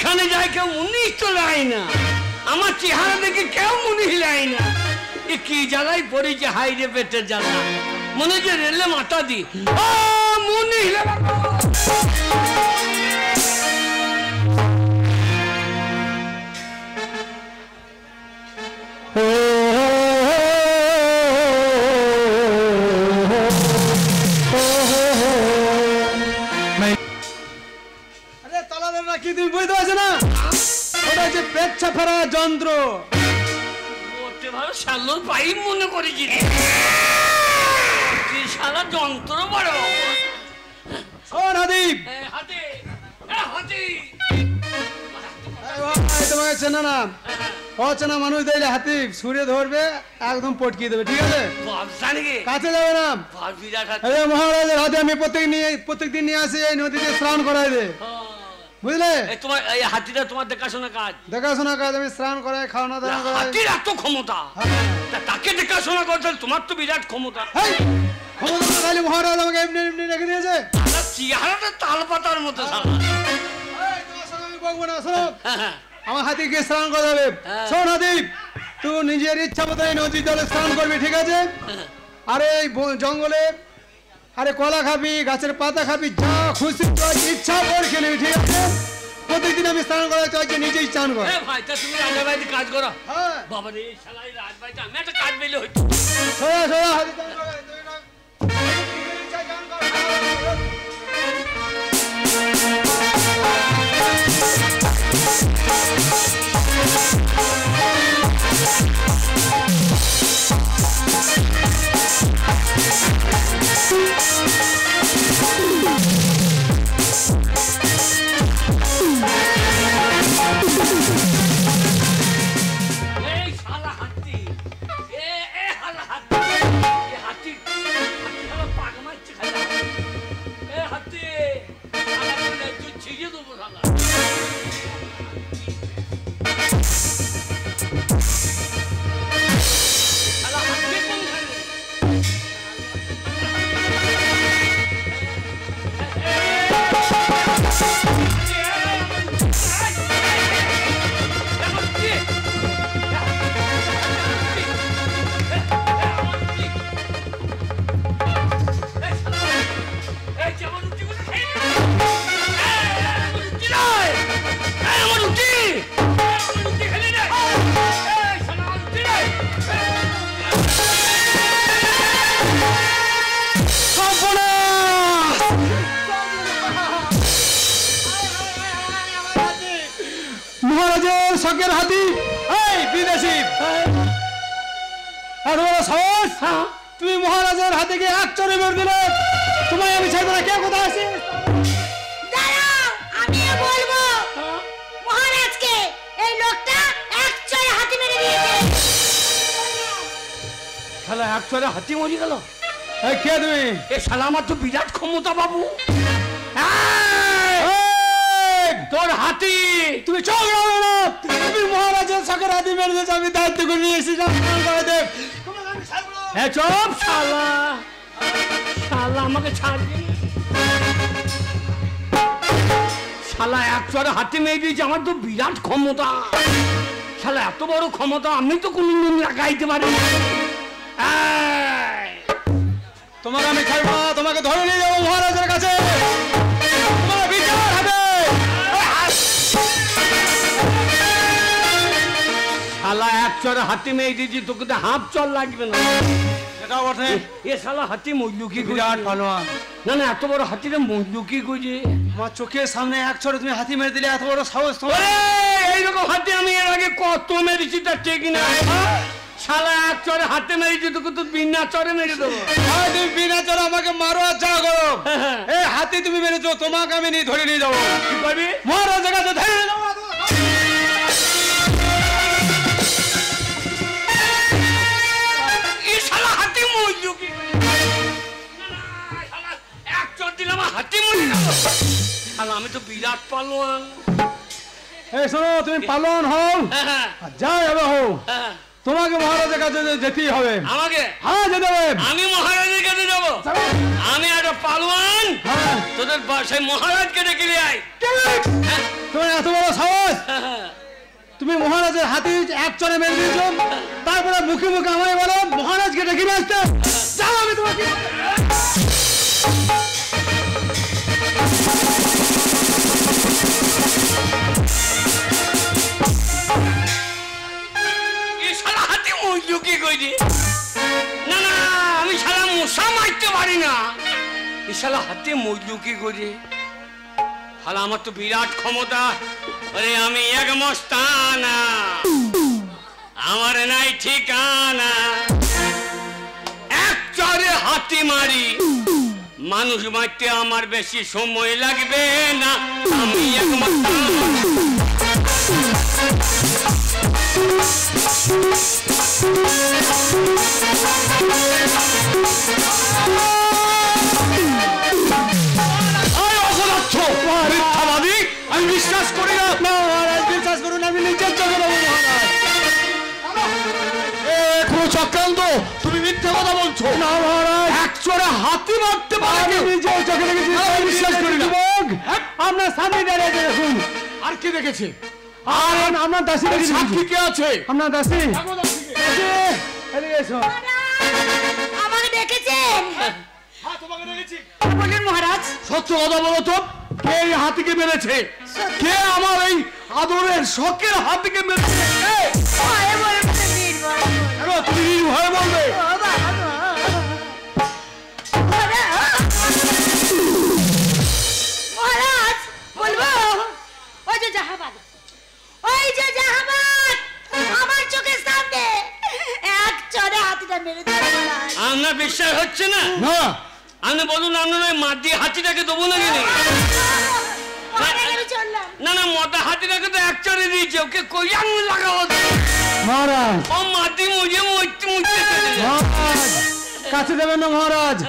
যেখানে যায় কেউ মুনি তো যায় না, আমার চেহারা দেখে কেউ মুনি হিলায় না। এ কি জ্বালাই পড়েছে, হাইরে পেটের জ্বালা, মনে হচ্ছে রেলে মাথা দি মুনি হিলে। কি তুমি বুঝতে পারছো না? ওটা হচ্ছে পেচ্ছা ফেরা যন্ত্র। ওতে ভালো শালোর পাইপ মনে করেছি, শালা যন্ত্র বড়। শোন হাদিব, তোমাকে চেনা না, অচেনা মানুষ দেখলে হাতিব ছুঁড়ে ধরবে, একদম পটকিয়ে দেবে, ঠিক আছে? কাছে যাবে না। মহারাজের হাতে আমি প্রত্যেকদিন নিয়ে আসি, এই নদীতে স্নান করাই দে, বুঝলে? তোমার এই হাতিটা তোমার দেখাশোনা কাজ? দেখাশোনা কাজ, আমি স্নান করাই, খাওয়ানো দাওয়া করাই। হাতির এত ক্ষমতা, তাকে দেখাশোনা করতে তোমার তো বিরাট ক্ষমতা। ক্ষমতা খালি মহারাজ আমাকে এমনি এমনি রেখে দিয়েছে। চেহারাটা তাল পাতার মতো। আমি বলবো না, শোনো, আমার হাতিকে স্নান করা যাবে। শোন হাতিব, তুই নিজের ইচ্ছা মতো এই নদীর জলে স্নান করবি, ঠিক আছে? আরে এই জঙ্গলে আরে কলা খাবি, গাছের পাতা খাবি, যা খুশি ইচ্ছা করে খেয়ে নিবি, ঠিক আছে? প্রত্যেকদিন আমি স্নান করা চাইছি, নিজেই স্নান কর। ভাই তা তুমি রাজবাড়িতে কাজ করো? বাবা রে শালা, এই রাজবাড়িতে আমি একটা কাজ পেলে হইতো। সোয়া সোয়া হাতি স্নান কর, মহারাজের শখের হাতি, এই বিদেশি, তুমি মহারাজের হাতিকে এক চড়ে মেরে দিলে, তোমায় আমি ছাড়বো না। কে কোথায় আছিস? আমিও বলবো মহারাজকে, এই লোকটা এক চড়ে হাতি মেরে দিয়েছে। শালা এক চড়ে হাতি মরে গেল। এই কে তুমি? এ শালা আমার তো বিরাট ক্ষমতা বাবু। তোর হাতি, তুমি চোখ রাখো না, তুমি মহারাজের শখের হাতি মেরে দিয়েছো, আমি দায়িত্ব করে নিয়ে এসেছি। চুপ শালা, শালা আমাকে ছাড়বি? শালা এক চড়ে হাতি মেরে দিয়েছে, আমার তো বিরাট ক্ষমতা। শালা এত বড় ক্ষমতা আমি তো কোনদিন লাগাইতে পারি না। তোমাকে আমি ছাড়বো না, তোমাকে ধরে নিয়ে যাবো মহারাজের কাছে, তোমার বিচার হবে। শালা এক চড়ে হাতি মেরে দিয়েছি, তোকে তো হাফ চল লাগবে না। এটাও বটে, এ শালা হাতি মজলু কি? বিরাট পালোয়ান। না না, এত বড় হাতিটা মজলু কি করছে? আমার চোখের সামনে এক চড়ে তুমি হাতি মেরে দিলে, এত বড় সাহস তোমার? এইরকম হাতি আমি এর আগে কত মেরেছি, তার ঠিক না। শালা এক চড়ে হাতে মেরেছি, তোকে তো বিনা চড়ে মেরে দেবো। তুমি বিনা চড়ে আমাকে মারো আর যা করো। এই হাতি তুমি মেরেছো, তোমাকে আমি ধরে নিয়ে যাবো। কি করবি? মহারাজের কাছে ধরে নিয়ে যাবো। এই শালা হাতি মরলো কি? এক চড় দিলাম, হাতি মরে গেল। শালা আমি তো বিরাট পালোয়ান। এই শোনো, তুমি পালোয়ান হও, যা যাবে হও, তোমাকে মহারাজের কাছে যেতেই হবে। আমাকে? হ্যাঁ যেতে হবে। আমি মহারাজের কাছে যাবো? আমি আর শালা পালোয়ান, হ্যাঁ তোদের সেই মহারাজকে ডেকে নিয়ে আয়। তোমার এত বড় সাহস, তুমি মহারাজের হাতি এক চড়ে মেরে দিয়েছো, তারপরে মুখে মুখে আমায় বলো মহারাজকে ডেকে নিয়ে আসতে। যাও, আমি তোমাকে শালা হাতি মজলু কি কইছি? না না, আমি শালা মশা মারতে পারি না। এই শালা হাতি মজলু কি করি? শালা আমার তো বিরাট ক্ষমতা। আরে আমি এক মস্তানা, আমার নাই ঠিকানা। এক চরে হাতি মারি, মানুষ মারতে আমার বেশি সময় লাগবে না। আমি এক মস্তানা। আমি বিশ্বাস করি না। মহারাজ বিশ্বাস করুন, আমি নিজের চোখে দেবো। মহারাজ কোনো চক্রান্ত, তুমি মিথ্যে কথা বলছো। না মহারাজ, এক চড়ে হাতি মারতে পারে, আমি নিজের চোখে দেখেছি। বিশ্বাস করি না। আপনার সামনে দাঁড়িয়ে দেখুন। আর কি দেখেছে? আর আপনার দাসী দেখেছি। সাক্ষী কে আছে? আপনার দাসী। আমাকে ডেকেছেন? হ্যাঁ, তোমাকে দেখেছি। বলুন মহারাজ। সত্য কথা বলো তো, কে এই হাতিকে মেরেছে? কে আমার এই আদরের শখের হাতিকে মেরেছে? তুমি নির্ভয়ে বলবে। মহারাজ বলবো, ওই যে জাহাবাদ, ওই যে জাহাবাদ আমার চোখের সামনে এক চড়ে হাতিটা মেরে দিল। আপনার বিশ্বাস হচ্ছে না? না, আপনি বলুন, আপনার ওই মাটি হাতিটাকে দেবো না কিনে? না না, মদা হাতিটাকে তো এক চড়ে দিয়েছে, ওকে কই আঙুল লাগাবো। মহারাজ ও মাটি মুজে মরতে মরতে কাছে দেবেন না মহারাজ,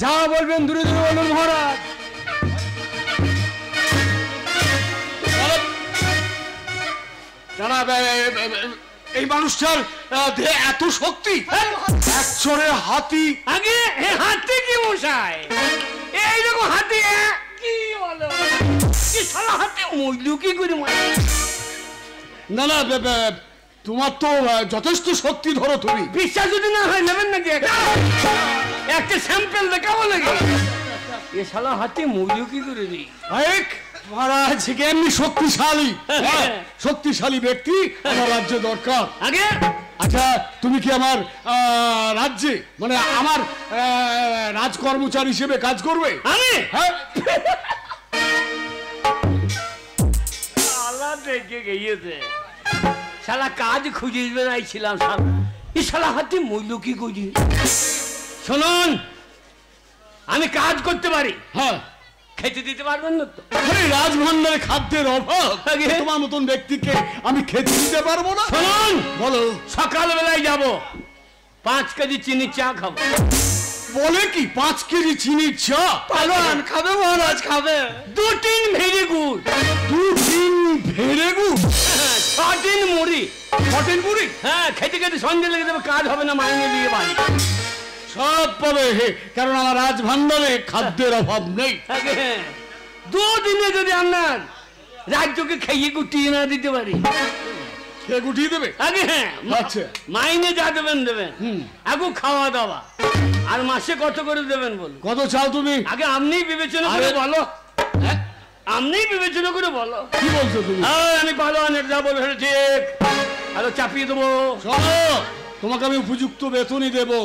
যা বলবেন দূরে দূরে বলুন মহারাজ। এই মানুষটার দেহে এত শক্তি, এক চড়ে হাতি। আগে হাতি কি মশাই, এইরকম হাতি কি বলো? কি শালা হাতি মজলু কি করে মারে? না না, তোমার তো যথেষ্ট শক্তি, ধরো তুমি। বিশ্বাস যদি না হয় নেবেন নাকি একটা স্যাম্পল দেখাবো নাকি? এ শালা হাতি মজলু কি করে দিই? মহারাজ এমনি শক্তিশালী, শক্তিশালী ব্যক্তি আমার রাজ্যে দরকার। আগে আচ্ছা, তুমি কি আমার রাজ্যে, মানে আমার রাজকর্মচারী হিসেবে কাজ করবে? আমি হ্যাঁ, শালা দেখে গিয়েছে, শালা কাজ খুঁজে বেড়াইছিলাম। শালা এই শালা হাতি মজলু কি করি? শুনুন, আমি কাজ করতে পারি, হ্যাঁ। খেতে দিতে পারবেন না তো? রাজভান্ডারে খাদ্যের অভাব, তোমার মতন ব্যক্তিকে আমি খেতে দিতে পারবো না। শুনুন, বলো। সকালবেলায় যাব, 5 কেজি চিনি চা খাবো। বলে কি 5 কেজি চিনির চা? পালোয়ান খাবে মহারাজ, খাবে। 2 টিন ভেরি গুড়, 2 টিন ভেরে গুড়, 6 টিন মুড়ি। 6 টিন মুড়ি? হ্যাঁ, খেতে খেতে সন্ধ্যে লেগে যাবে, কাজ হবে না, মাইনে দিয়ে বাড়ি। সব পাবে, কারণ আমার রাজভান্ডারে খাদ্যের অভাব নেই। 2 দিনে যদি আপনার রাজ্যকে খাইয়ে গুটিয়ে না দিতে পারি, কে গুটিয়ে দেবে? আগে হ্যাঁ, আচ্ছা, মাইনে যা দেবেন দেবেন, আগে খাওয়া দাওয়া। আর মাসে কত করে দেবেন বলুন? কত চাও তুমি? আগে আপনি বিবেচনা করে বলো। আপনি বিবেচনা করে বলো। কি বলছো তুমি? আমি ভালো অনেক যা বলে ঠিক, আরো চাপিয়ে দেবো। শোনো, তোমাকে আমি উপযুক্ত বেতনই দেবো।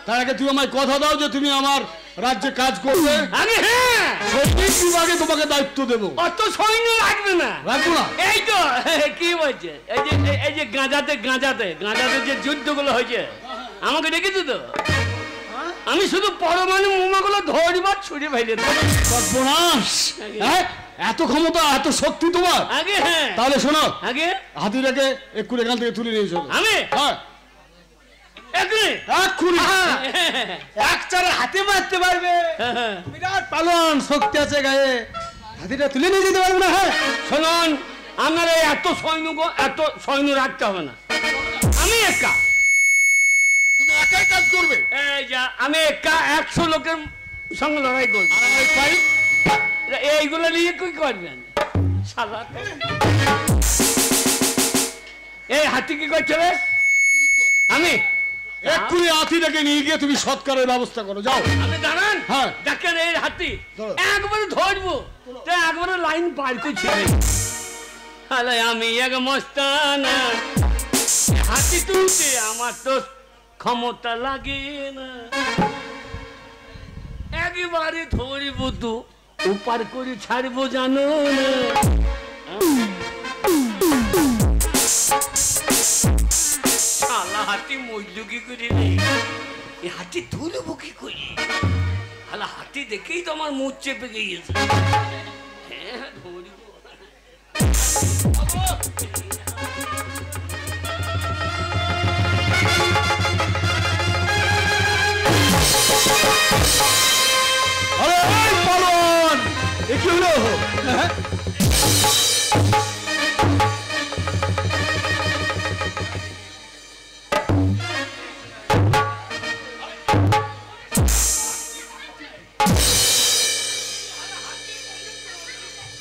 তার আগে তুমি আমায় কথা দাও যে তুমি আমার রাজ্যে কাজ করবে। আগে হ্যাঁ, সৈনিক বিভাগে তোমাকে দায়িত্ব দেবো। অত সৈন্য লাগবে না, রাখবো না। এই তো কি বলছে, এই যে গাঁজাতে যে যুদ্ধগুলো হয়েছে, আমাকে দেখেছো তো? আমি শুধু পরমাণু বোমাগুলো ধরবার ছুড়ে ফেলে দেব। সর্বনাশ! এত ক্ষমতা, এত শক্তি তোমার? আগে হ্যাঁ। তাহলে শোনো, আগে হাতিটাকে এক্ষুনি এখান থেকে তুলে নিয়ে চলো। আমি? হ্যাঁ, এক্ষুনি। এক চারে হাতি মারতে পারবে, বিরাট পালন, শক্তি আছে গায়ে, হাতিটা তুলে নিয়ে যেতে পারবে না। হ্যাঁ, শুনুন, আপনারা এত সৈন্য রাখতে হবে না, আমি একা। তুমি একাই কাজ করবে? এই যা, আমি একা 100 লোকের সঙ্গে লড়াই করবে। আর আমার পাইপ এইগুলো নিয়ে কি করবেন শালা? এই হাতি কি করছে রে? আমি এক্ষুনি হাতিটাকে নিয়ে গিয়ে তুমি সৎকারের ব্যবস্থা করো, যাও। আপনি দাঁড়ান। হ্যাঁ। দেখেন এই হাতি ধরো। একবারে ধরবো, তো একবারে লাইন পার করছে। আরে আমি এক মস্তানা, হাতি তুলতে আমার তো ক্ষমতা লাগে না। একেবারে ধরবো তো উপার করে ছাড়বো, জানো না? শালা হাতি মরল কি করে রে? এই হাতি ধরবো কি করে? শালা হাতি দেখেই তো আমার মুখ চেপে গিয়েছে। হ্যাঁ ধরবো। আরে এই পালন, এ কি হলো?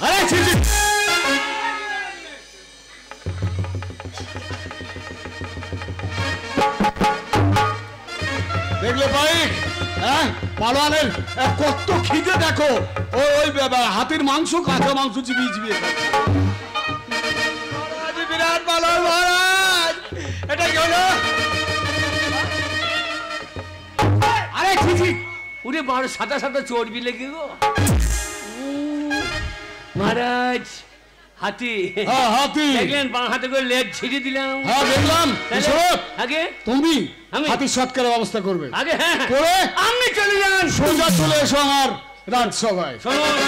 আরে ছি ছি, দেখলে বাইক? হ্যাঁ, পালোয়ানের কত খিদে দেখো। ওই হাতির মাংস, কাঁচা মাংস চিবিয়ে চিবিয়ে খাচ্ছে। বিরাট পালোয়ান মহারাজ, এটা কি হলো? আরে ছি ছি, উরে বড় সাদা সাদা চর্বি লেগে গো মহারাজ। হাতি হ্যাঁ হাতি, দেখলেন বাঁ হাতে করে লেজ ছিঁড়ে দিলাম। হ্যাঁ দেখলাম। বিশরৎ, আগে তুমি আমি? হাতির সৎকারের ব্যবস্থা করবে। আগে হ্যাঁ করে আপনি চলে যান। সোজা চলে এসো আমার রাজসভায়। শুনুন,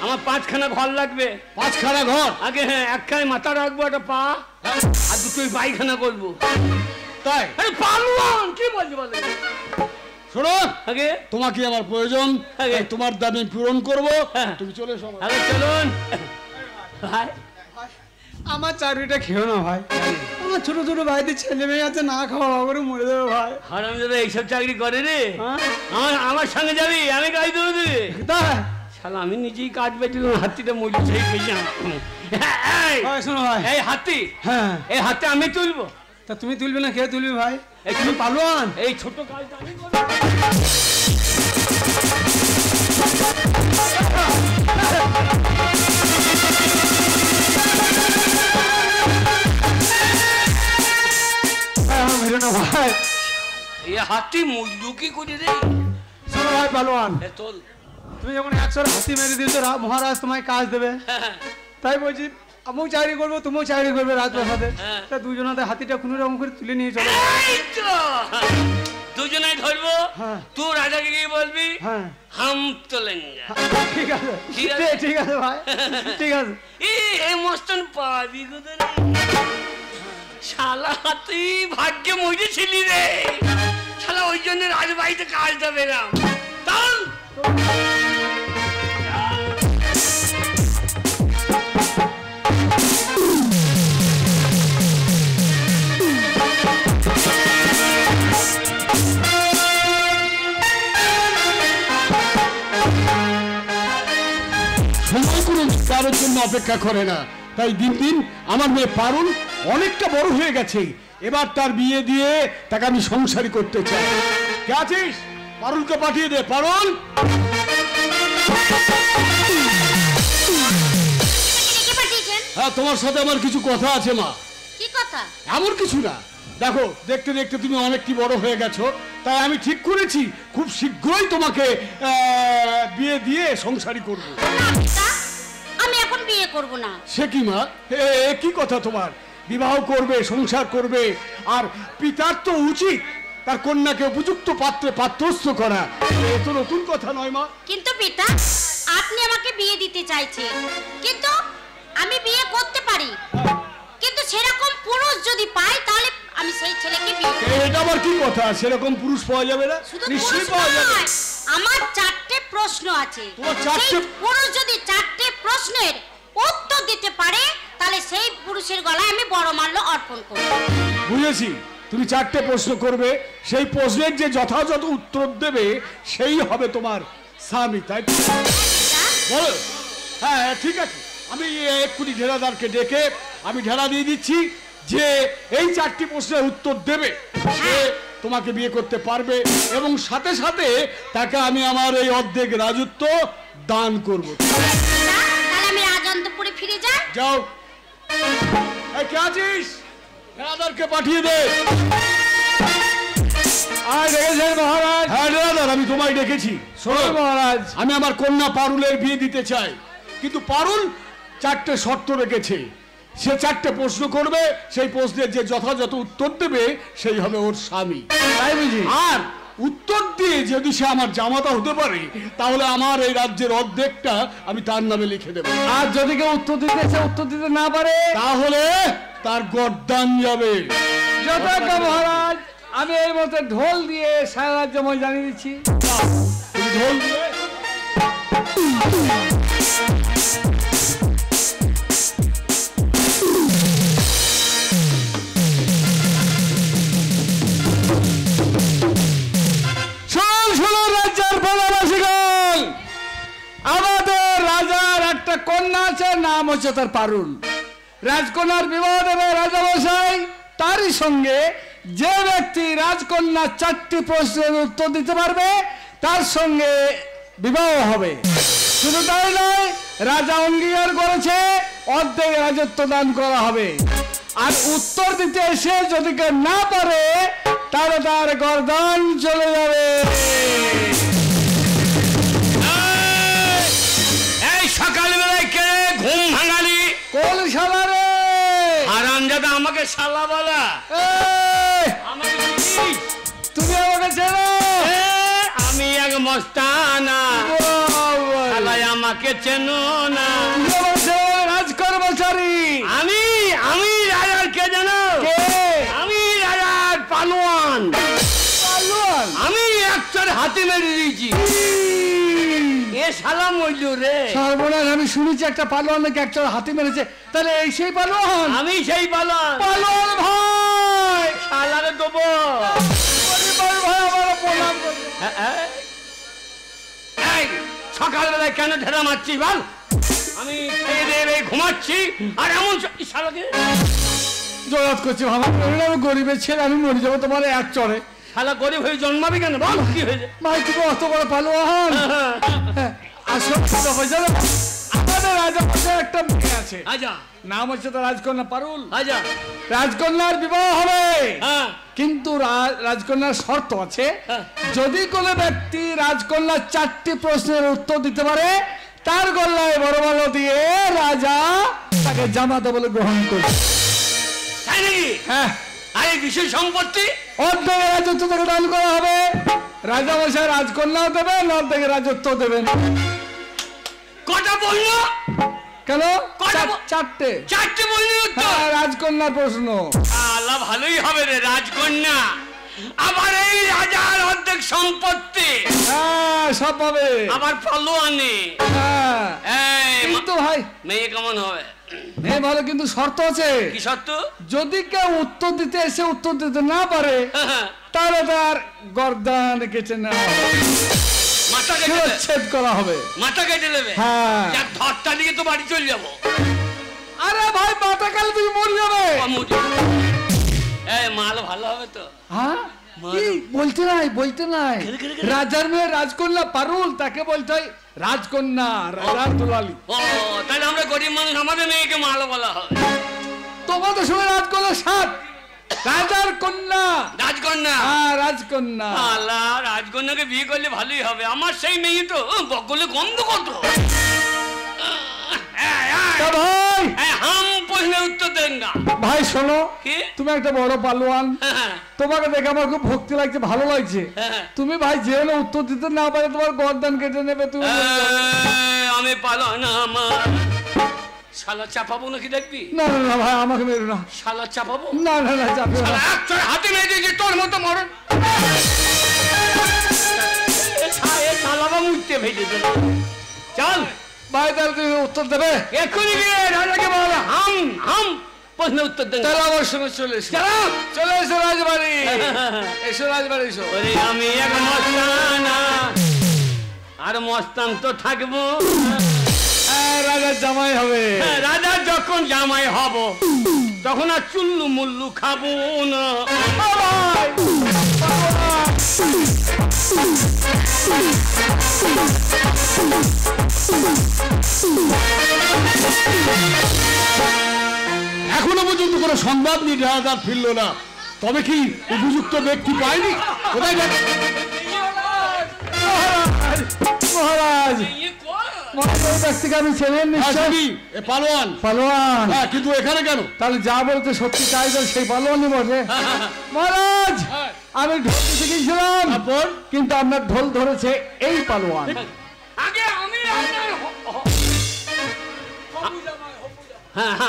আমার 5খানা ঘর লাগবে। 5খানা ঘর? আগে হ্যাঁ, একখানে মাথা রাখবো, একটা পা, আর দুটোই পায়খানা করবো। তাই? আরে পালুয়ান কি বলছি বলে? শোনো, আগে তোমাকে আমার প্রয়োজন, আগে। তাই তোমার দাবি পূরণ করবো। হ্যাঁ। তুমি চলে এসো আমার। আগে চলুন ভাই। আমার চাকরিটা খেও না ভাই, আমার ছোট ছোট ভাইদের ছেলে মেয়ে আছে, না খাওয়া করে মরে যাবে ভাই। হারামজাদা এইসব চাকরি করে রে? হ্যাঁ? আমার সঙ্গে যাবি, আমি কাজ দেবো দিবে। তাই? শালা আমি নিজেই কাজ পেয়েছিলাম, হাতিটা মরি সেই পেয়েছিলাম। ভাই শোনো ভাই, এই হাতি, হ্যাঁ, এই হাতে আমি তুলবো। তা তুমি তুলবে না কে তুলবে ভাই? এই তুমি পালোয়ান। এই ছোট কাজটা আমি করবো। ভাই এই হাতি মজদু কি করে রে? শোনো ভাই পালোয়ান, এ তোল। তুমি যখন 100 হাতি মেরে দিয়েছো, মহারাজ তোমায় কাজ দেবে, তাই বলছি আমিও চাকরি করবো, তুমিও চাকরি করবে রাজপ্রাসাদে। হ্যাঁ। তা দুজনাতে হাতিটা কোনো রকম করে তুলে নিয়ে চলো। এই তো দুজনাই ধরবো। হ্যাঁ। তুই রাজাকে গিয়ে বলবি হ্যাঁ হাম তোলেঙ্গা। ঠিক আছে, ঠিক আছে। ঠিক আছে ভাই, ঠিক আছে। এই মস্তান পাবি কোথায় রে? শালা তুই ভাগ্যে মরেছিলি রে। শালা ওই জন্য রাজবাড়িতে কাজ দেবে না। চল সময় কোনো কারোর জন্য অপেক্ষা করে না, তাই দিন দিন আমার মেয়ে পারুল অনেকটা বড় হয়ে গেছে। এবার তার বিয়ে দিয়ে তাকে আমি সংসারী করতে চাই। কে আছিস? পারুলকে পাঠিয়ে দে। পারুল, হ্যাঁ তোমার সাথে আমার কিছু কথা আছে মা। কি কথা? এমন কিছু না, দেখো দেখতে দেখতে তুমি অনেকটি বড় হয়ে গেছো, তাই আমি ঠিক করেছি খুব শীঘ্রই তোমাকে বিয়ে দিয়ে সংসারী করবো। না পিতা, আমি এখন বিয়ে করব না। সে কি মা, এ কি কথা তোমার? বিবাহ করবে, সংসার করবে, আর পিতার তো উচিত তার কন্যাকে উপযুক্ত পাত্রে পাত্রস্থ করা। এ তো নতুন কথা নয় মা। কিন্তু পিতা, আপনি আমাকে বিয়ে দিতে চাইছেন, কিন্তু আমি বিয়ে করতে পারি, কিন্তু সেরকম পুরুষ যদি পাই তাহলে আমি সেই ছেলেকে বিয়ে করব। এটা আবার কি কথা? সেরকম পুরুষ পাওয়া যাবে না? শুধু নিশ্চয়ই পুরুষ পাওয়া যাবে। নয়, আমার 4টে প্রশ্ন আছে। তোমার 4টে? সেই পুরুষ যদি 4টে প্রশ্নের উত্তর দিতে পারে তাহলে সেই পুরুষের গলায় আমি বড়মাল্য অর্পণ করব। বুঝেছি, তুমি 4টে প্রশ্ন করবে, সেই প্রশ্নের যে যথাযথ উত্তর দেবে সেই হবে তোমার স্বামী, তাই তো? বলো। হ্যাঁ ঠিক আছে, আমি এক্ষুনি ঢেলাদারকে ডেকে আমি ঢেলা দিয়ে দিচ্ছি যে এই 4টি প্রশ্নের উত্তর দেবে, সে তোমাকে বিয়ে করতে পারবে এবং সাথে সাথে তাকে আমি আমার এই অর্ধেক রাজত্ব দান করব। তাহলে আমি রাজন্তপুরে ফিরে যাই। যাও। এই কে আছিস? ঢেলাদারকে পাঠিয়ে দে। আর দেখেছেন মহারাজ? হ্যাঁ ঢেলাদার, আমি তোমায় ডেকেছি। শোনো মহারাজ, আমি আমার কন্যা পারুলের বিয়ে দিতে চাই, কিন্তু পারুল 4টে শর্ত রেখেছে। সে 4টে প্রশ্ন করবে, সেই প্রশ্নের যে যথাযথ উত্তর দেবে সেই হবে ওর স্বামী। তাই বুঝি? আর উত্তর দিয়ে যদি সে আমার জামাতা হতে পারে তাহলে আমার এই রাজ্যের অর্ধেকটা আমি তার নামে লিখে দেবো। আর যদি কেউ উত্তর দিতে না পারে তাহলে তার গর্দান যাবে। যথাজ্ঞ মহারাজ, আমি এর মধ্যে ঢোল দিয়ে সারা রাজ্যময় জানিয়ে দিচ্ছি। তুমি ঢোল দিয়ে আমাদের রাজার একটা কন্যা আছে, নাম হচ্ছে তার পারুল। রাজকন্যার বিবাহ দেবে রাজামশাই, তারই সঙ্গে যে ব্যক্তি রাজকন্যা 4টি প্রশ্নের উত্তর দিতে পারবে তার সঙ্গে বিবাহ হবে। শুধু তাই নয়, রাজা অঙ্গীকার করেছে অর্ধেক রাজত্ব দান করা হবে। আর উত্তর দিতে এসে যদি কেউ না পারে তাহলে তার গর্দান চলে যাবে। সকালবেলায় কে ঘুম ভাঙালি? কোন শালা রে? হারামজাদা আমাকে শালা বলা। আমাকে চিনিস? তুমি আমাকে চেনো? আমি এক মস্তানা, শালাই আমাকে চেনো না। রাজকর্মচারী আমি আমি রাজার কে জানো? আমি রাজার পালোয়ান। আমি একটার হাতে মেরে দিয়েছি। এ শালা মইলু রে। সর্বনাশ, আমি শুনেছি একটা পালোয়ান নাকি একজন হাতি মেরেছে। তাহলে এই সেই পালোয়ান? আমি সেই পালোয়ান। পালোয়ান ভাই, শালারে দেবো। ভাই আমার প্রণাম করবে। এই সকালবেলায় কেন ঢেরা মারছিস বল? আমি খেয়ে দিয়ে ঘুমাচ্ছি আর এমন শালাকে জড়াত করছি। আমার গরিবের ছেলে, আমি মরে যাবো তোমার এক চড়ে। শালা গরিব হয়ে জন্মাবি কেন বল? কি হয়েছে? ভাই তুমি অত বড় পালোয়ান। আমাদের রাজা একটা মেয়ে আছে, আজা নাম হচ্ছে তো রাজকন্যা পারুল। আজা রাজকন্যার বিবাহ হবে, হ্যাঁ, কিন্তু রাজকন্যার শর্ত আছে। হ্যাঁ। যদি কোনো ব্যক্তি রাজকন্যার 4টি প্রশ্নের উত্তর দিতে পারে তার গলায় বড় মালা দিয়ে রাজা তাকে জামাতা বলে গ্রহণ করবে। তাই নাকি? হ্যাঁ। আর এই বিশেষ সম্পত্তি অর্ধেক রাজত্ব তাকে দান করা হবে। রাজা মশাই রাজকন্যাও দেবেন, অর্ধেক রাজত্ব দেবেন। কটা বললো? কেন? কটা? 4টে। 4টে বললি উত্তর? হ্যাঁ, রাজকন্যার প্রশ্ন। আল্লাহ ভালোই হবে রে, রাজকন্যা। আবার এই রাজার অর্ধেক সম্পত্তি। হ্যাঁ, সব পাবে। আবার পালোয়ানে। হ্যাঁ, এই কিন্তু ভাই মেয়ে কেমন হবে? মেয়ে ভালো, কিন্তু শর্ত আছে। কি শর্ত? যদি কেউ উত্তর দিতে এসে উত্তর দিতে না পারে তাহলে তার গর্দান কেটে নেওয়া হবে, মাথা কেটে ছেদ করা হবে। মাথা কেটে নেবে? হ্যাঁ। যাক, ধরটা নিয়ে তো বাড়ি চলে যাবো। আরে ভাই, মাথা কালে তুমি মরে যাবে। এই মাল ভালো হবে তো? হ্যাঁ, কি বলতে নাই, বলতে নাই। রাজার মেয়ে রাজকন্যা পারুল, তাকে বলতে হয় রাজকন্যা, রাজার দুলালি। ও তাহলে আমরা গরিব মানুষ, আমাদের মেয়েকে মাল বলা হয়। তোমাদের সময় রাজকন্যা 7, রাজার কন্যা রাজকন্যা। হ্যাঁ, রাজকন্যা। আল্লাহ, রাজকন্যাকে বিয়ে করলে ভালোই হবে। আমার সেই মেয়ে তো বকলে গন্ধ কত। ভাই হাম প্রশ্নের উত্তর দেন না ভাই, শোনো, কি? তুমি একটা বড় পালোয়ান, তোমাকে দেখে আমার খুব ভক্তি লাগছে, ভালো লাগছে। তুমি ভাই যে উত্তর দিতে না পারে তোমার গর্দান কেটে নেবে। তুমি আমি পালোয়ান, আমার শালা চাপাবো নাকি দেখবি? না না না ভাই, আমাকে মেরো না। শালা চাপাবো? না না না, চাপিও না। একটা হাতে মেরে দিয়েছি তোর মতো মরণ। শালাবা মুখতে ভেজে দেবে। চল ভাই, তাহলে তুমি উত্তর দেবে এক্ষুনি গিয়ে রাজাকে বল হাম হাম প্রশ্নের উত্তর দেন। তাহলে আমার সঙ্গে চলে এসো। চলে এসো রাজবাড়ি, এসো রাজবাড়ি এসো। আমি এক মস্তানা আর আর মস্তান তো থাকবো। রাজার জামাই হবে। রাজা যখন জামাই হব তখন আর চুল্লু মুল্লু খাবো না। এখনো পর্যন্ত কোনো সংবাদ নিয়ে ঢেলাদার ফিরল না, তবে কি উপযুক্ত ব্যক্তি পায়নি? কোথায় গেল মহারাজ? ব্যক্তিকে আমি চেনেন নিশ্চয়ই? পালোয়ান। পালোয়ান? হ্যাঁ, কিন্তু এখানে কেন? তাহলে যা বলতে সত্যি তাই বল, সেই পালোয়ানই বটে। মহারাজ আমি ঢোল শিখেছিলাম, কিন্তু আপনার ঢোল ধরেছে এই পালোয়ান। আগে আমি আপনার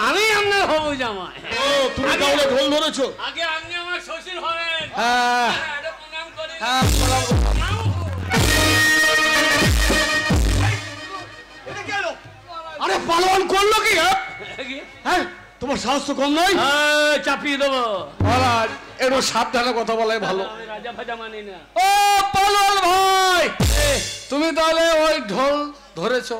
আমি আপনার হবু জামাই। ও, তুমি তাহলে ঢোল ধরেছো? আগে আপনি আমার শ্বশুর হবেন। হ্যাঁ প্রণাম করি। আরে পালোয়ান করলো কি? হ্যাঁ, তোমার সাহস তো কম নয়। চাপিয়ে দেবো। মহারাজ একটু সাবধানে কথা বলাই ভালো। আমি রাজা ফাজা মানি না। ও পালোয়ান ভাই, তুমি তাহলে ওই ঢোল ধরেছো?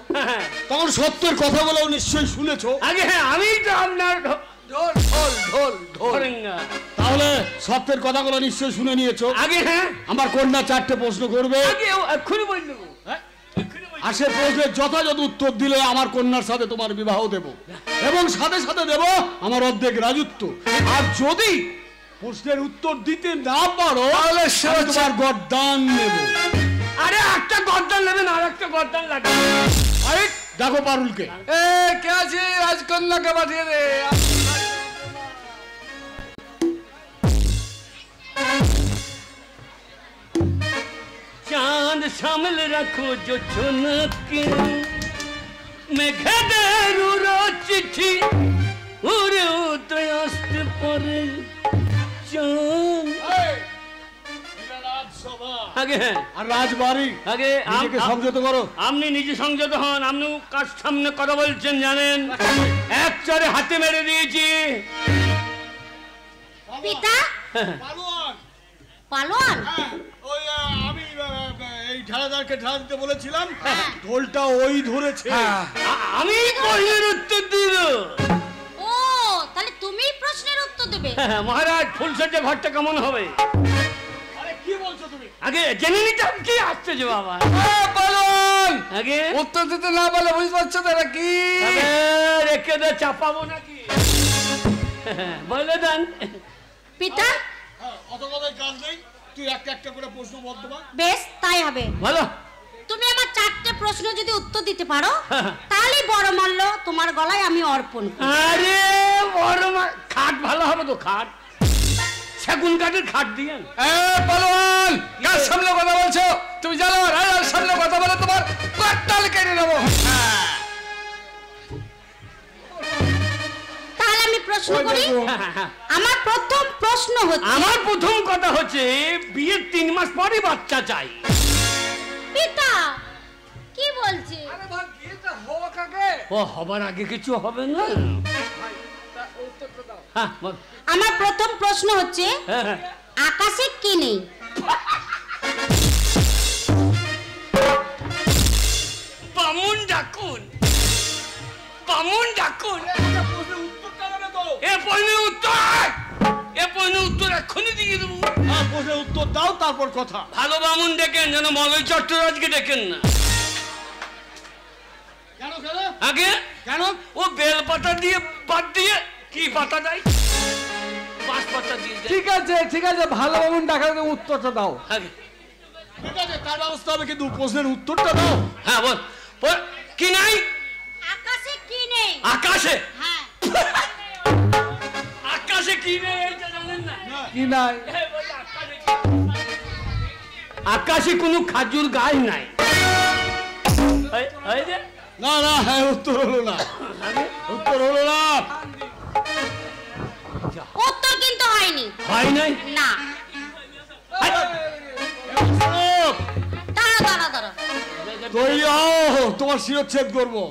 তখন সত্যের কথা বলেও নিশ্চয়ই শুনেছো। আগে আমি তো আপনার ঢোল ঢোল ঢোল ঢোল। তাহলে সত্যের কথাগুলো নিশ্চয়ই শুনে নিয়েছো। আগে হ্যাঁ, আমার কন্যা 4টে প্রশ্ন করবে। আগে এক্ষুনি বললো। আর সে প্রশ্নের যথাযথ উত্তর দিলে আমার কন্যার সাথে তোমার বিবাহ দেব, এবং সাথে সাথে দেব আমার অর্ধেক রাজত্ব। আর যদি প্রশ্নের উত্তর দিতে না পারো তাহলে তোমার গর্দান নেব। আরে একটা গর্দান নেবেন, আর একটা গর্দান লাগবে। আরে দেখো পারুলকে। এ কে আছে? রাজকন্যাকে পাঠিয়ে দে। চাঁদ সামল রাখো জোছনাকে, মেঘেদের উড়ো চিঠি উড়ে উঠে আসতে পারে চাঁদ। আগে হ্যাঁ, আর রাজবাড়ি আগে নিজেকে সংযত করো। আপনি নিজে সংযত হন। আপনি কার সামনে কথা বলছেন জানেন? এক চরে হাতে মেরে দিয়েছি। পিতা পালোয়ান। পালোয়ান? ওই আমি এই ঢালাদারকে ঢালা দিতে বলেছিলাম, ঢোলটা ওই ধরেছে। আমি প্রশ্নের উত্তর দিল। ও তাহলে তুমি প্রশ্নের উত্তর দেবে? মহারাজ ফুলসজ্জা ঘরটা কেমন হবে? আরে কি বলছো তুমি? আগে জেনে নিতাম কি আসছে যে বাবা। পালোয়ান আগে উত্তর দিতে না বলে বুঝতে পারছো তারা কি? রেখে দে, চাপাবো নাকি? বলে দেন পিতা অত কথায় কাজ নেই, তুই একটা একটা করে প্রশ্ন বল তোমার। বেশ তাই হবে। বলো। তুমি আমার 4টে প্রশ্ন যদি উত্তর দিতে পারো তাহলেই বড় মূল্য তোমার গলায় আমি অর্পণ করব। আরে বড় খাট ভালো হবে তো, খাট সেগুন কাঠের খাট দিয়ে। এ পালোয়ান, কার সামনে কথা বলছো? তুমি জানো রাজার সামনে কথা বলে তোমার কট্টাল কেটে নেবো। তাহলে আমি প্রশ্ন করি। আমার প্রথম প্রশ্ন হচ্ছে, আমার প্রথম কথা হচ্ছে বিয়ের 3 মাস পরে বাচ্চা চাই। পিতা কি বলছে? আরে ভাই বিয়েটা হওয়া কাকে? ও হবার আগে কিছু হবে না। উত্তরটা দাও। হ্যাঁ, বল। আমার প্রথম প্রশ্ন হচ্ছে হ্যাঁ, আকাশে কি নেই? বামুন ডাকুন, বামুন ডাকুন। এ প্রশ্নের উত্তর এক্ষুনি দিয়ে দেবো। প্রশ্নের উত্তর দাও, তারপর কথা। ভালো বামুন ডেকেন, যেন মলয় চট্টরাজকে ডেকেন না। কেন কেন আগে কেন? ও বেল পাতা দিয়ে বাদ দিয়ে কি পাতা দেয়? বাঁশ পাতা দিয়ে দেয়। ঠিক আছে ভালো বাবুন ডাকা, উত্তরটা দাও। আগে ঠিক আছে, তার ব্যবস্থা হবে, কিন্তু প্রশ্নের উত্তরটা দাও। হ্যাঁ বল, বল। কি নাই? আকাশে কি নেই? আকাশে, হ্যাঁ আকাশে কি নেই এটা জানেন না? কি নাই? এই বলে আকাশে কি নেই? আকাশে কোনো খাজুর গাছ নাই। এই যে না না, হ্যাঁ উত্তর হলো না, আগে উত্তর হলো না। উত্তর কিন্তু হয়নি। হয় নাই। না দাঁড়া দাঁড়া দাঁড়া। তৈরি হও, তোমার শিরচ্ছেদ করবো।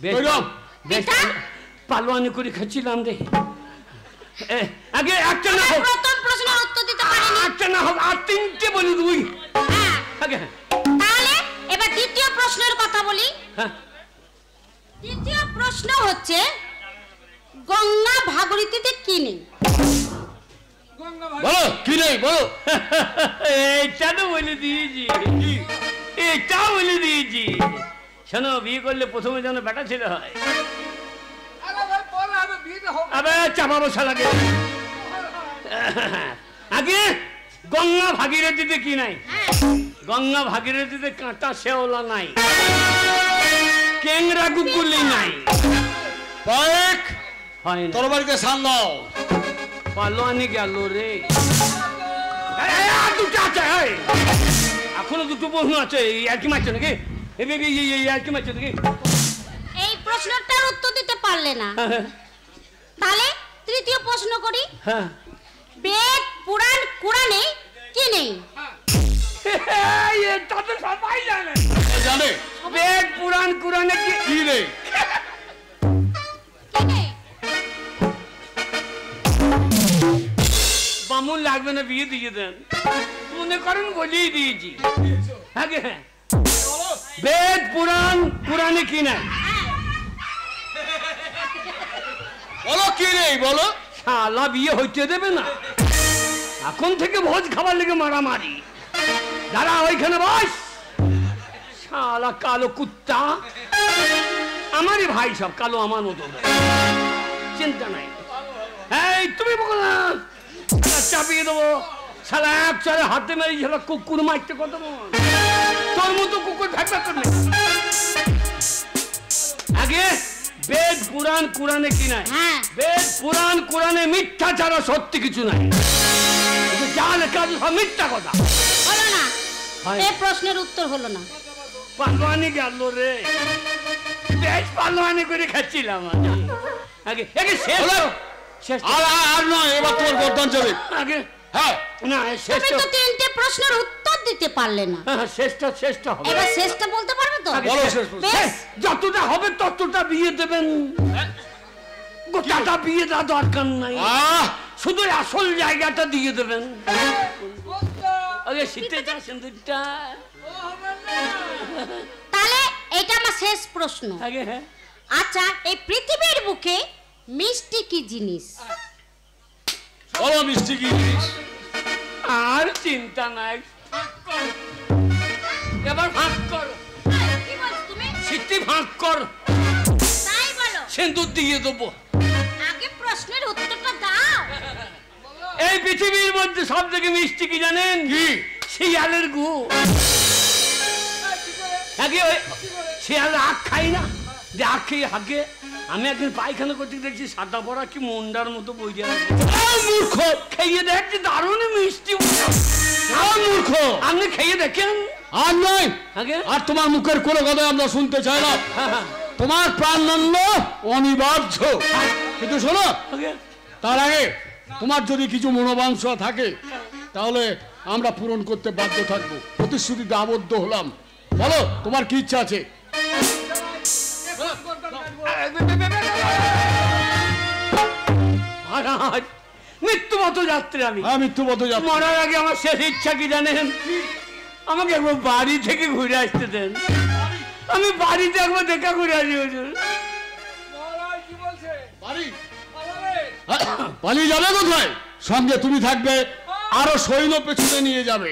বেশ, তৈরি হও। বেশ, পিতা? পালোয়ানি করে খাচ্ছিলাম রে। আগে একটা না আমার হোক, প্রথম প্রশ্নের উত্তর দিতে পারিনি। একটা না হোক, আর 3টে বলি দুই। হ্যাঁ আগে তাহলে এবার দ্বিতীয় প্রশ্নের কথা বলি। হ্যাঁ, দ্বিতীয় প্রশ্ন হচ্ছে গঙ্গা ভাগীরথীতে কি নেই? বলো কি নেই বলো। এইটা তো বলে দিয়েছি, এটা বলে দিয়েছি। শোনো, বিয়ে করলে প্রথমে যেন বেটা ছেলে হয়। আবে চাপাবো শালাকে। আগে গঙ্গা ভাগীরথীতে কি নাই? গঙ্গা ভাগীরথীতে কাঁটা শেওলা নাই, ক্যাংরা কুকুলি নাই। পায়েক হয় না, তোর বাড়িতে সান দাও। পালোয়ানি গেল রে। দুটো আছে, এখনো দুটো প্রশ্ন আছে। আর কি মারছো নাকি? আর কি মারছো নাকি? এই প্রশ্নটার উত্তর দিতে পারলে না, তাহলে তৃতীয় প্রশ্ন করি। হ্যাঁ, বেদ পুরাণ কোরআনে কি নেই? এটা তো সবাই জানে। জানে বেদ পুরাণ কোরআনে কি কি নেই? কি নেই? বামুন লাগবে না, বিয়ে দিয়ে দেন। মনে করেন বলেই দিয়েছি। আগে হ্যাঁ, বেদ পুরাণ কোরআনে কি নাই? বলো কি নেই বলো। শালা বিয়ে হইতে দেবে না, এখন থেকে ভোজ খাবার লেগে মারামারি। দাঁড়া ওইখানে বস। শালা কালো কুত্তা, আমারই ভাই, সব কালো আমার মতো, চিন্তা নাই। এই তুমি বলো না, চাপিয়ে দেবো। শালা এক চলে হাতে মেরে শালা কুকুর মারতে কত মন। তোর মতো কুকুর ভ্যাপা করবে। আগে বেদ পুরাণ কোরআনে কি নাই? হ্যাঁ। বেদ পুরাণ কোরআনে মিথ্যা ছাড়া সত্যি কিছু নাই। যা লেখা আছে সব মিথ্যা কথা। হলো না, হয়। এই প্রশ্নের উত্তর হলো না। পালোয়ানি গেল রে, বেশ পালোয়ানি করে খাচ্ছিলাম আমি। আগে আগে শেষ হলো? শেষ আর আর নয়, এবার তোমার গর্দান যাবে। আগে হ্যাঁ না, শেষ তুমি তো তিনটে প্রশ্নের উত্তর দিতে পারলে না। শেষটা হবে। এবার শেষটা বলতে পারবে তো? আগে বলো শেষ। শেষ প্রশ্ন। বেশ, যতটা হবে ততটা বিয়ে দেবেন। গোটাটা বিয়ে দেওয়া দরকার নাই, শুধু আসল জায়গাটা দিয়ে দেবেন। আগে শীতেটা সিন্দুরটা। তাহলে এটা আমার শেষ প্রশ্ন। আগে হ্যাঁ, আচ্ছা, এই পৃথিবীর বুকে মিষ্টি কি জিনিস? বলো মিষ্টি কি জিনিস? আর চিন্তা নাই, এবার ভাগ কর। কি বলছো তুমি? সিটি ভাগ কর, তাই বলো। সিন্দুর দিয়ে দেবো। আগে প্রশ্নের উত্তরটা দাও। এই পৃথিবীর মধ্যে সব থেকে মিষ্টি কি জানেন? কি? শিয়ালের গু। আগে ওই শিয়াল আখ খাই না, যে আখ খেয়ে হাগে। আমি একদিন পায়খানা করতে দেখছি, সাদা পড়া কি মুন্ডার মতো বইয়া আছে। মূর্খ, খেয়ে দেখছি দারুণ মিষ্টি। মূর্খ, আপনি খেয়ে দেখেন। আর নয়, আগে আর তোমার মুখের কোনো কথা আমরা শুনতে চাই না। তোমার প্রাণদণ্ড অনিবার্য। কিন্তু শোনো, আগে তার আগে তোমার যদি কিছু মনোবাঞ্ছা থাকে তাহলে আমরা পূরণ করতে বাধ্য থাকবো। প্রতিশ্রুতিতে আবদ্ধ হলাম। বলো তোমার কি ইচ্ছা আছে? মহারাজ, মৃত্যুমত যাত্রী আমি। মৃত্যুবত যাবো। মরার আগে আমার শেষ ইচ্ছা কি জানেন? আমাকে একবার বাড়ি থেকে ঘুরে আসতে দেন। আমি বাড়িতে একবার দেখা করে আসি হুজুর। পালিয়ে যাবে কোথায়? সঙ্গে তুমি থাকবে, আরো সৈন্য পেছনে নিয়ে যাবে।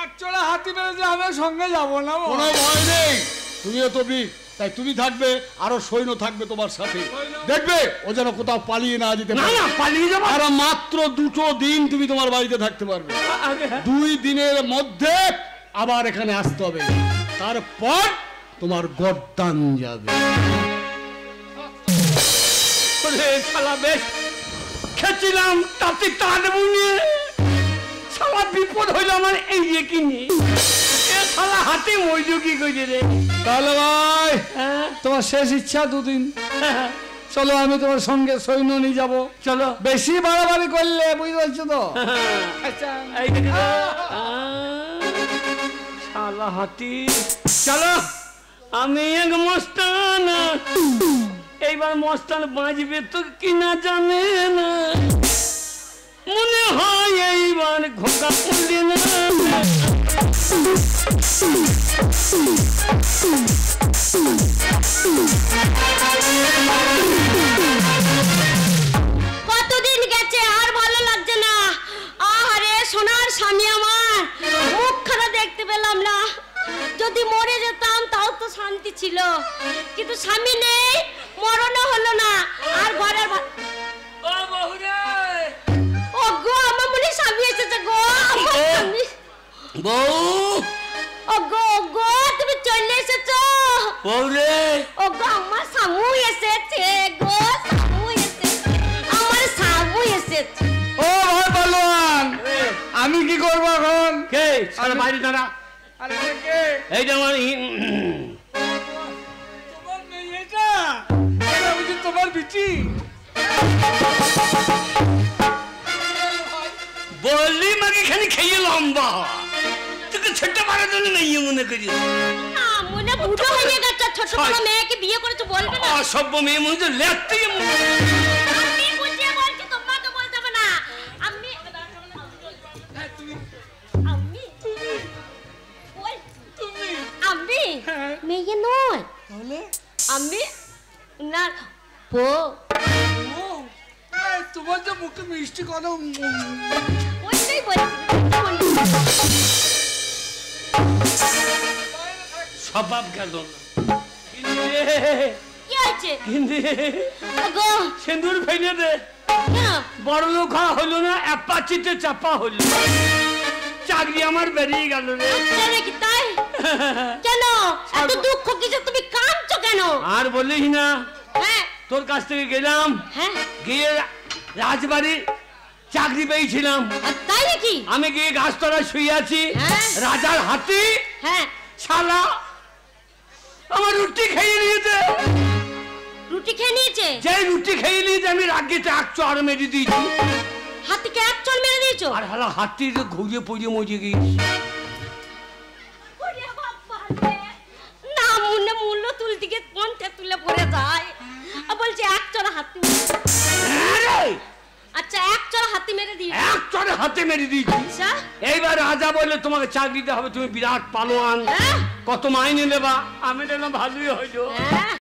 একচোলা হাতি বেড়েছে, আমি সঙ্গে যাবো না। কোনো ভয় নেই, তুমিও তো বীর, তাই তুমি থাকবে, আরো সৈন্য থাকবে তোমার সাথে। দেখবে ও যেন কোথাও পালিয়ে না যেতে না পারে। না, পালিয়ে যাবো। আর মাত্র 2 দিন তুমি তোমার বাড়িতে থাকতে পারবে। আগে 2 দিনের মধ্যে আবার এখানে আসতে হবে, তারপর তোমার গর্দান যাবে। ওরে শালা, বেশ খেয়েছিলাম, তাতে টানবো নিয়ে শালা বিপদ হইল আমার। এই যে কিনি এ শালা হাতে মইজু কি কইছে রে। তাহলে ভাই, হ্যাঁ, তোমার শেষ ইচ্ছা 2 দিন। হ্যাঁ, চলো, আমি তোমার সঙ্গে সৈন্য নিয়ে যাবো। চলো। বেশি বাড়াবাড়ি করলে বুঝতে পারছো তো। এই দেখে তো। শালা হাতি, চলো। আমি এক মস্তান, এইবার মস্তান বাঁচবে তো কিনা জানে না। মনে হয় এইবার ঘোকা পড়লে না। কতদিন গেছে আর ভালো লাগছে না। আরে সোনার স্বামী আমার মুখখানা দেখতে পেলাম না। যদি মরে যেতাম তাও তো শান্তি ছিল, কিন্তু স্বামী নেই, মরণও হলো না। আর ঘরের ও বহুরে ও গো আমার মনে হয় স্বামী এসেছে গো। আমার স্বামী। বউ ও গো তুমি চলে এসেছো। বউরে ও গো আমার স্বামী এসেছে গো, স্বামী এসেছে, আমার স্বামী এসেছে। ও ভাই পালোয়ান, আমি কি করবো এখন? কে সারা বাইরে দাঁড়া। আরে কে? এইটা আমার তোমার মেয়েটা, আমি যে তোমার বিটি। বললি মাকে খালি খেয়ে লম্বা তোকে ছোট্ট মারা জন্য নেই মনে করি। না মনে বুড়ো হয়ে গেছে, ছোট বড় মেয়েকে বিয়ে করেছো বলবে না। অসভ্য মেয়ে মনে হচ্ছে লেখতে আমি বুঝিয়ে বলছি, তোমাকে বলতে হবে না। আমি আমি মেয়ে নয়, তাহলে আমি না পো তোমার যে মুখে মিষ্টি কথা, ওইটাই বলছি। স্বভাব গেল না কি হয়েছে কিন্তু গো? সিঁদুর ফেলে দে, কেন? বড় লোক হওয়া হলো না, অ্যাপাচিতে চাপা হলো, চাকরি আমার বেরিয়ে গেল রে। আচ্ছা নাকি তাই? কেন এত দুঃখ কিসে? তুমি কাঁদছো কেন? আর বলিস না, হ্যাঁ তোর কাছ থেকে গেলাম, হ্যাঁ গিয়ে রাজবাড়ির চাকরি পেয়েছিলাম। আর তাই নাকি? আমি গিয়ে গাছতলায় শুয়ে আছি, হ্যাঁ। রাজার হাতি হ্যাঁ শালা আমার রুটি খেয়ে নিয়েছে। রুটি খেয়ে নিয়েছে? যে রুটি খেয়ে নিয়েছে আমি রাগিতে এক চড় মেরে দিয়েছি, হাতিকে এক চড় মেরে দিয়েছো? আর হালা হাতি ঘুরিয়ে পড়িয়ে মজে গিয়েছি। ওরে বাবা রে, না মনে মূল্য তুলতে গিয়ে কোনটা তুলে পড়ে যায়। আর বলছে এক চড় হাতি। আচ্ছা এক চড় হাতি মেরে দিয়েছে? এক চড়ে হাতে মেরে দিয়েছি। আচ্ছা এইবার রাজা বললে তোমাকে চাকরিতে হবে, তুমি বিরাট পালোয়ান, হ্যাঁ কত মাইনে নেবা? আমি বললাম ভালোই হইলো। হ্যাঁ